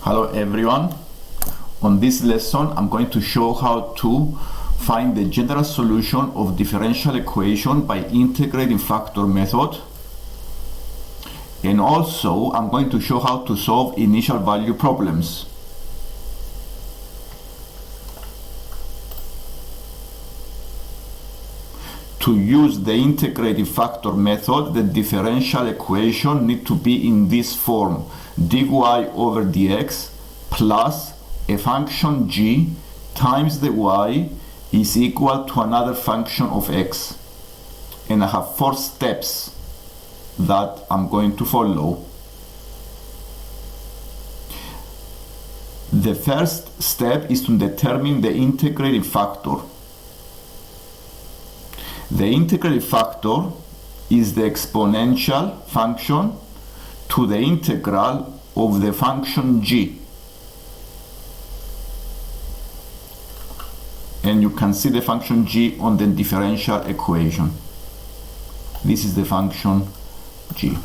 Hello everyone. On this lesson I'm going to show how to find the general solution of differential equation by integrating factor method, and also I'm going to show how to solve initial value problems. To use the integrating factor method, the differential equation need to be in this form: dy over dx plus a function g times the y is equal to another function of x. And I have 4 steps that I'm going to follow. The first step is to determine the integrating factor. The integrating factor is the exponential function to the integral of the function g. And you can see the function g on the differential equation. This is the function g.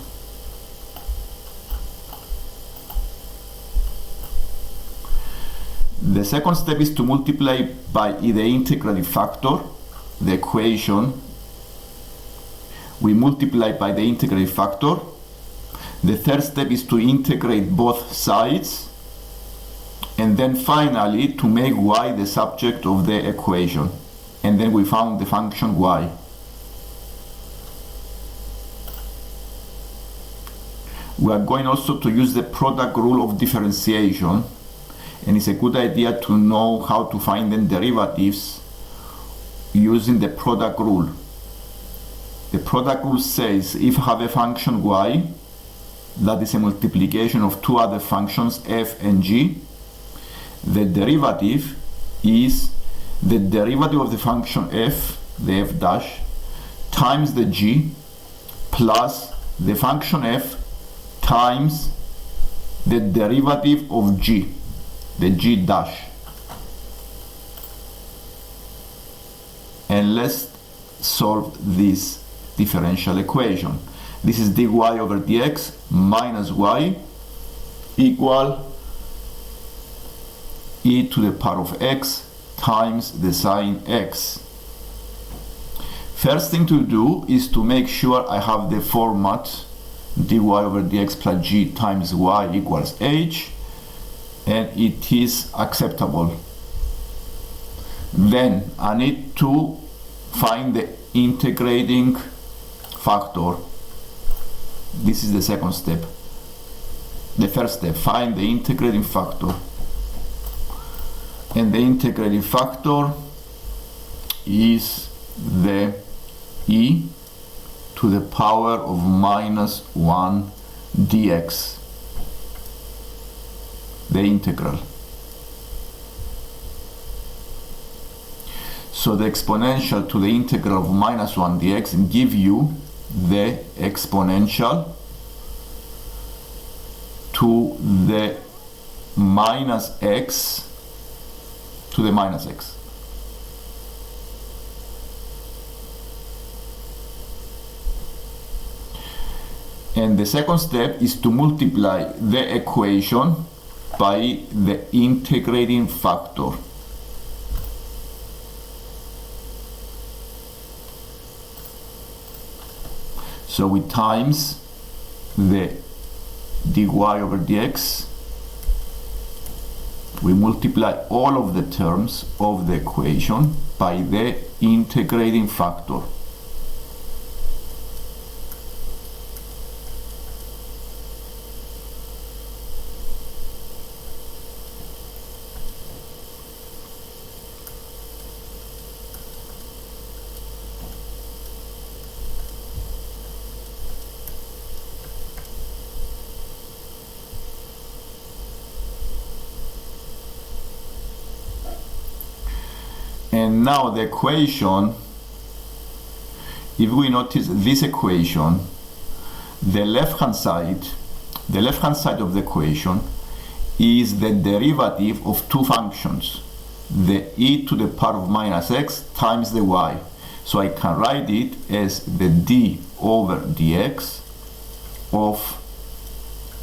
The second step is to multiply by the integrating factor. The equation, we multiply by the integrating factor. The third step is to integrate both sides, and then finally to make y the subject of the equation, and then we found the function y. We are going also to use the product rule of differentiation, and it's a good idea to know how to find the derivatives using the product rule. The product rule says if I have a function y that is a multiplication of 2 other functions f and g, the derivative is the derivative of the function f, the f dash, times the g plus the function f times the derivative of g, the g dash. And let's solve this differential equation. This is dy over dx minus y equal e to the power of x times the sine x. First thing to do is to make sure I have the format dy over dx plus g times y equals h, and it is acceptable. Then I need to find the integrating factor. This is the second step. The first step, find the integrating factor. And the integrating factor is the e to the power of minus 1 dx, the integral. So the exponential to the integral of minus 1 dx give you the exponential to the minus x to the minus x. And the second step is to multiply the equation by the integrating factor. So we times the dy over dx, we multiply all of the terms of the equation by the integrating factor. And now the equation, if we notice this equation, the left hand side of the equation is the derivative of 2 functions, the e to the power of minus x times the y. So I can write it as the d over dx of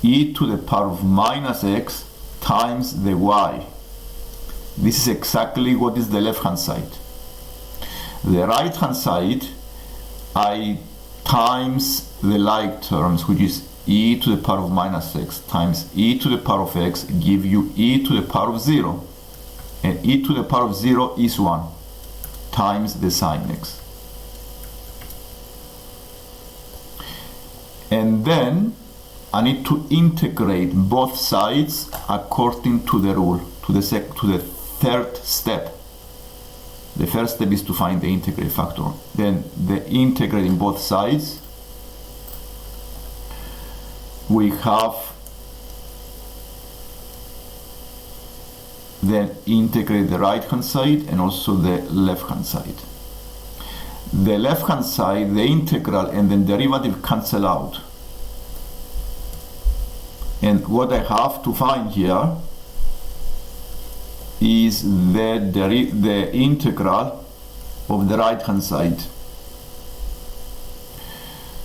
e to the power of minus x times the y. This is exactly what is the left hand side. The right hand side, I times the like terms, which is e to the power of minus x times e to the power of x, give you e to the power of 0. And e to the power of 0 is 1 times the sine x. And then I need to integrate both sides according to the rule, to the third step. The first step is to find the integrate factor. Then the integrating both sides, we have then integrate the right hand side and also the left hand side. The left hand side, the integral and the derivative cancel out. And what I have to find here is the integral of the right hand side.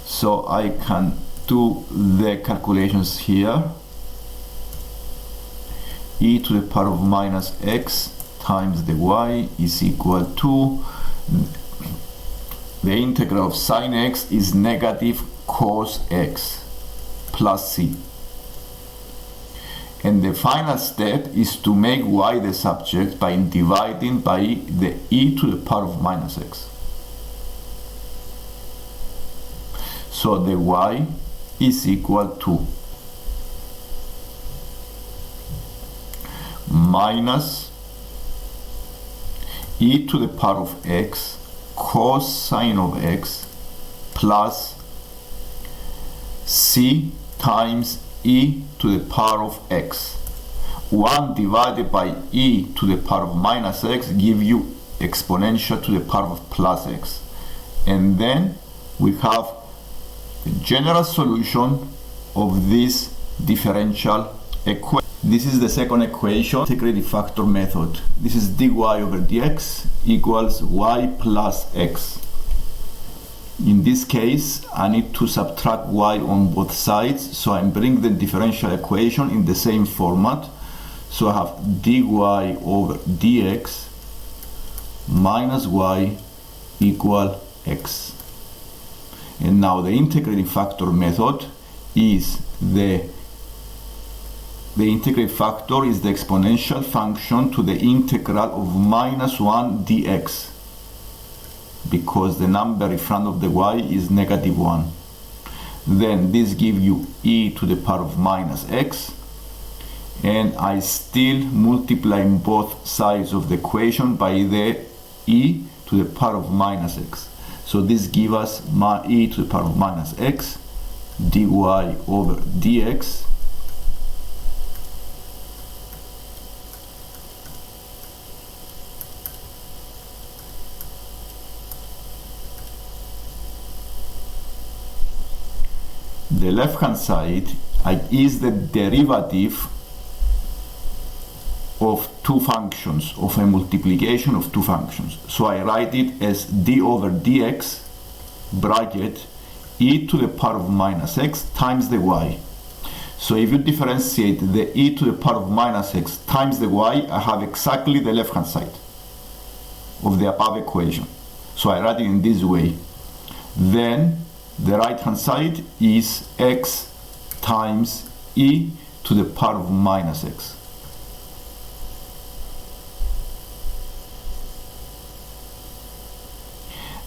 So I can do the calculations here. E to the power of minus x times the y is equal to the integral of sine x is negative cos x plus c. And the final step is to make y the subject by dividing by the e to the power of minus x. So the y is equal to minus e to the power of x cosine of x plus c times e to the power of x. 1 divided by e to the power of minus x give you exponential to the power of plus x. And then we have the general solution of this differential equation. This is the second equation, integrated factor method. This is dy over dx equals y plus x. In this case, I need to subtract y on both sides, so I bring the differential equation in the same format. So I have dy over dx minus y equal x. And now the integrating factor method is the integrated factor is the exponential function to the integral of minus 1 dx, because the number in front of the y is negative 1. Then this gives you e to the power of minus x, and I still multiply both sides of the equation by the e to the power of minus x. So this gives us e to the power of minus x dy over dx the left hand side is the derivative of two functions, of a multiplication of two functions. So I write it as d over dx bracket e to the power of minus x times the y. So if you differentiate the e to the power of minus x times the y, I have exactly the left hand side of the above equation. So I write it in this way. Then the right hand side is x times e to the power of minus x.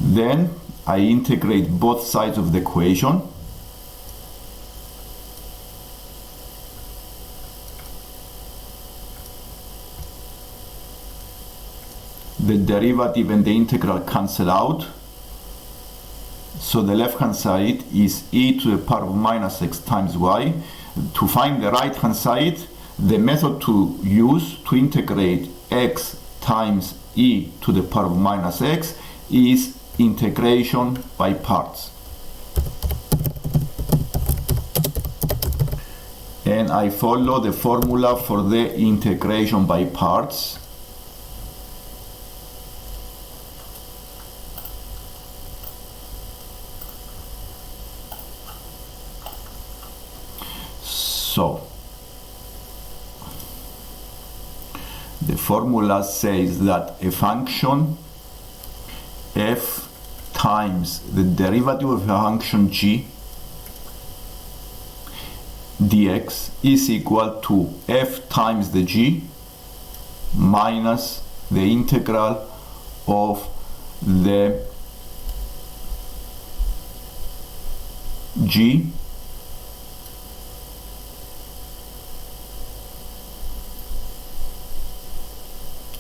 Then I integrate both sides of the equation. The derivative and the integral cancel out. So the left hand side is e to the power of minus x times y. To find the right hand side, the method to use to integrate x times e to the power of minus x is integration by parts. And I follow the formula for the integration by parts. So The formula says that a function f times the derivative of a function g dx is equal to f times the g minus the integral of the g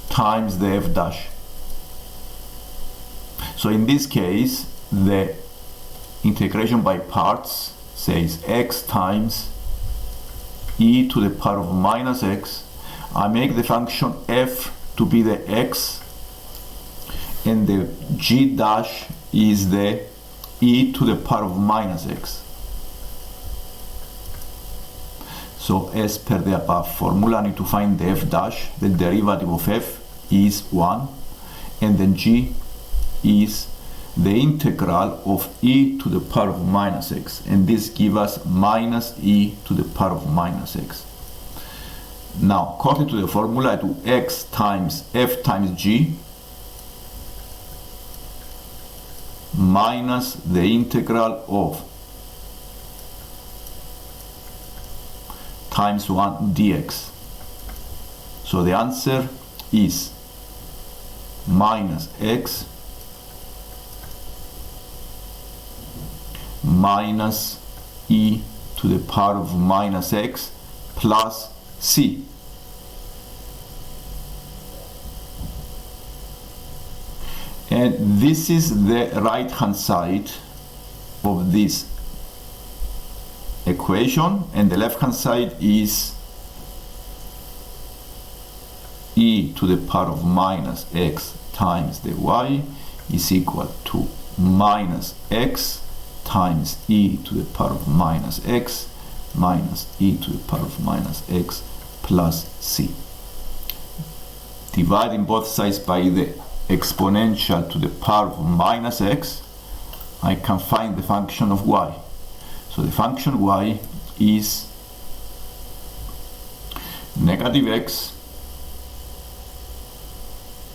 times the f dash. So in this case, the integration by parts says x times e to the power of minus x. I make the function f to be the x, and the g dash is the e to the power of minus x. So as per the above formula, I need to find the f dash. The derivative of f is 1, and then g is the integral of e to the power of minus x, and this gives us minus e to the power of minus x. Now, according to the formula, I do x times f times g minus the integral of times 1 dx. So the answer is minus x minus e to the power of minus x plus c. And this is the right hand side of this equation, and the left hand side is e to the power of minus x times the y is equal to minus x times e to the power of minus x minus e to the power of minus x plus c. Dividing both sides by the exponential to the power of minus x, I can find the function of y. So the function y is negative x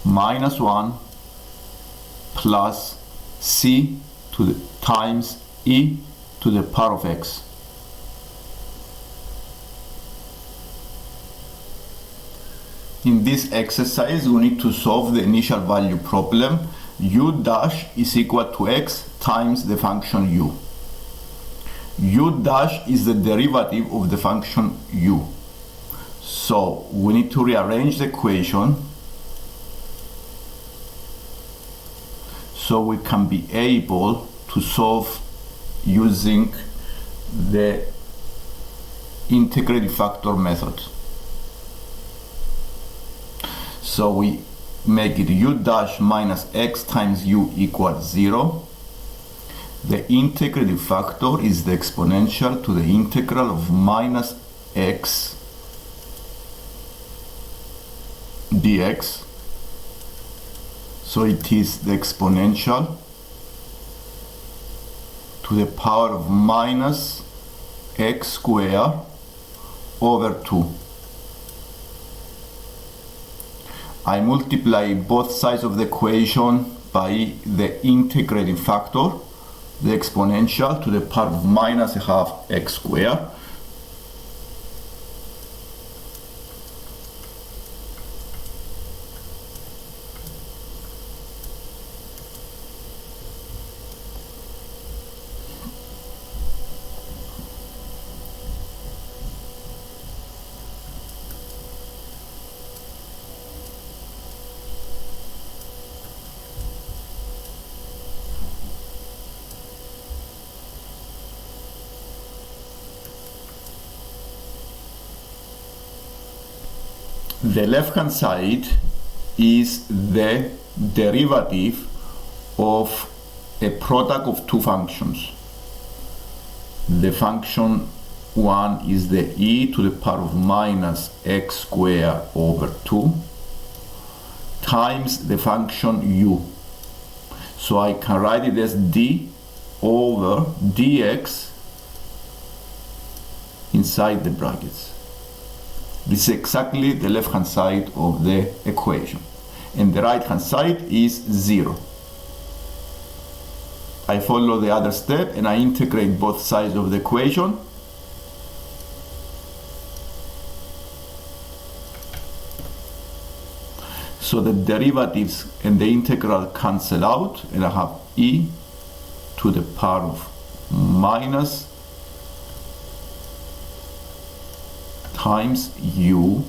minus 1 plus c to the times e to the power of x. In this exercise, we need to solve the initial value problem. U dash is equal to x times the function u. U dash is the derivative of the function u. So we need to rearrange the equation so we can be able to solve using the integrated factor method. So we make it u dash minus x times u equals 0. The integrated factor is the exponential to the integral of minus x dx. So it is the exponential to the power of minus x squared over 2. I multiply both sides of the equation by the integrating factor, the exponential to the power of minus a half x squared. The left hand side is the derivative of a product of two functions. The function 1 is the e to the power of minus x squared over 2 times the function u. So I can write it as d over dx inside the brackets. This is exactly the left hand side of the equation. And the right hand side is 0. I follow the other step and I integrate both sides of the equation. So the derivatives and the integral cancel out, and I have e to the power of minus times u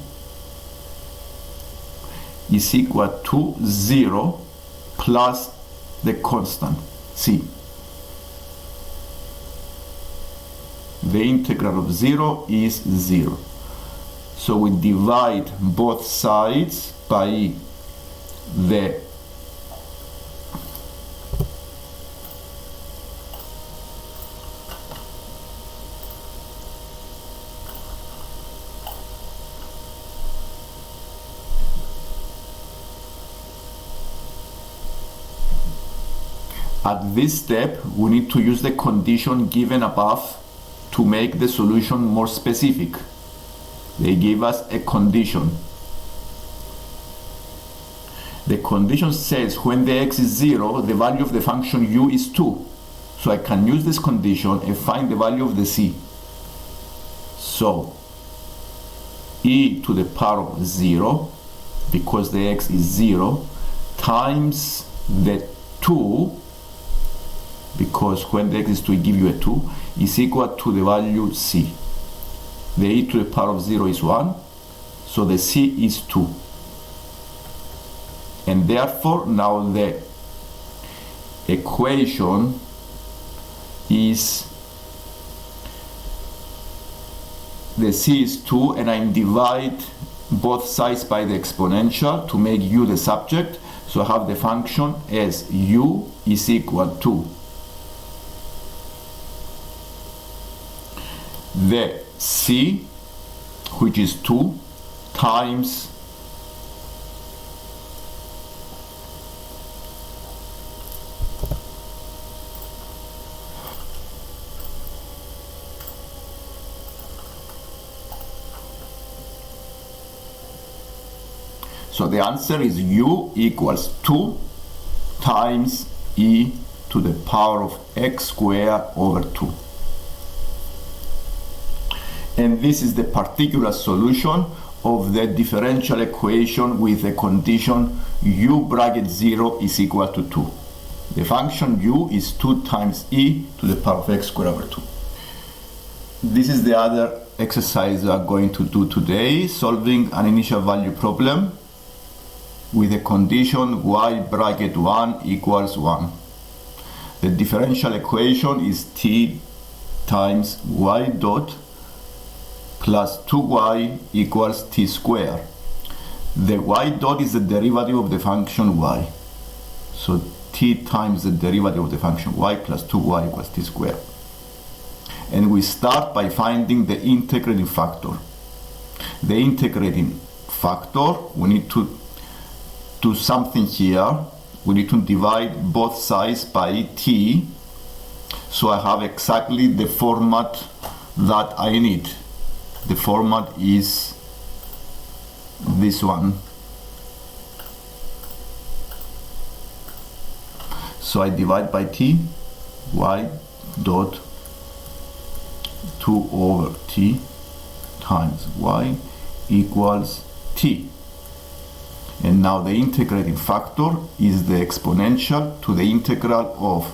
is equal to 0 plus the constant c. The integral of 0 is 0. So we divide both sides by the At this step, we need to use the condition given above to make the solution more specific. They give us a condition. The condition says when the x is 0, the value of the function u is 2. So I can use this condition and find the value of the c. So e to the power of 0, because the x is 0, times the 2, because when the x is 2, it gives you a 2, is equal to the value c. The e to the power of 0 is 1, so the c is 2. And therefore, now the equation is, the c is 2, and I divide both sides by the exponential to make u the subject. So I have the function as u is equal to the c, which is 2, times so the answer is u equals 2 times e to the power of x squared over 2. And this is the particular solution of the differential equation with the condition u bracket 0 is equal to 2. The function u is 2 times e to the power of x squared over 2. This is the other exercise we are going to do today, solving an initial value problem with the condition y bracket 1 equals 1. The differential equation is t times y dot plus 2y equals t squared. The y dot is the derivative of the function y. So t times the derivative of the function y plus 2y equals t squared. And we start by finding the integrating factor. The integrating factor, we need to do something here. We need to divide both sides by t. So I have exactly the format that I need. The format is this one. So I divide by t, y dot 2 over t times y equals t. And now the integrating factor is the exponential to the integral of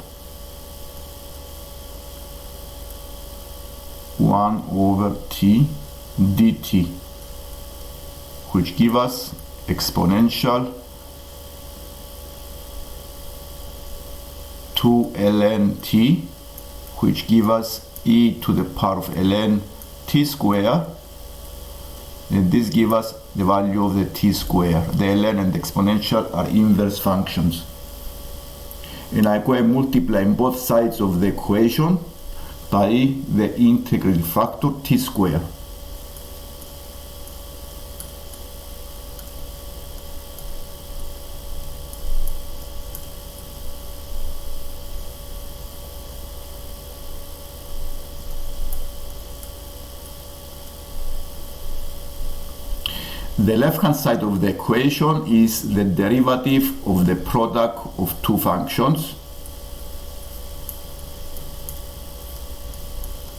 1 over t dt, which gives us exponential 2 ln t, which gives us e to the power of ln t squared, and this gives us the value of the t squared. The ln and the exponential are inverse functions. And I go and multiply both sides of the equation by the integrating factor t squared. The left-hand side of the equation is the derivative of the product of two functions,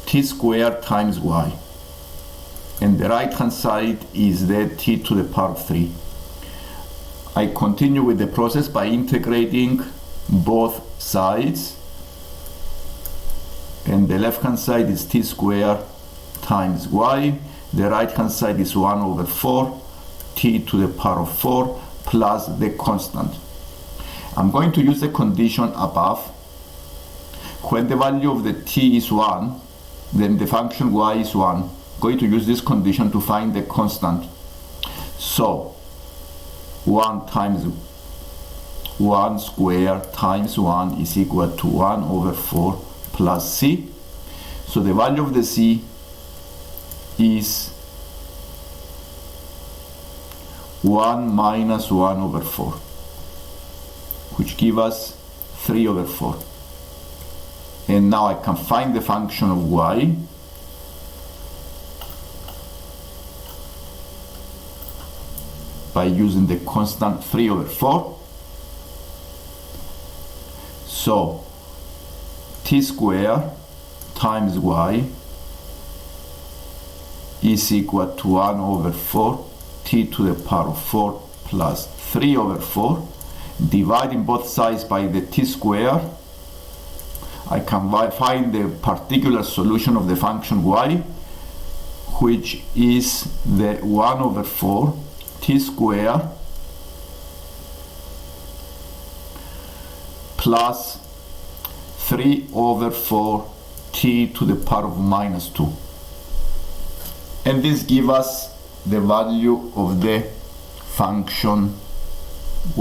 t squared times y. And the right-hand side is the t to the power of 3. I continue with the process by integrating both sides. And the left-hand side is t squared times y. The right-hand side is 1 over 4 t to the power of 4 plus the constant. I'm going to use the condition above. When the value of the t is 1, then the function y is 1. I'm going to use this condition to find the constant. So 1 times 1 squared times 1 is equal to 1 over 4 plus c. So the value of the c is 1 minus 1 over 4, which gives us 3 over 4. And now I can find the function of y. By using the constant 3 over 4. So t squared times y is equal to 1 over 4 t to the power of 4 plus 3 over 4. Dividing both sides by the t squared, I can find the particular solution of the function y, which is the 1 over 4 t squared plus 3 over 4 t to the power of minus 2. And this gives us the value of the function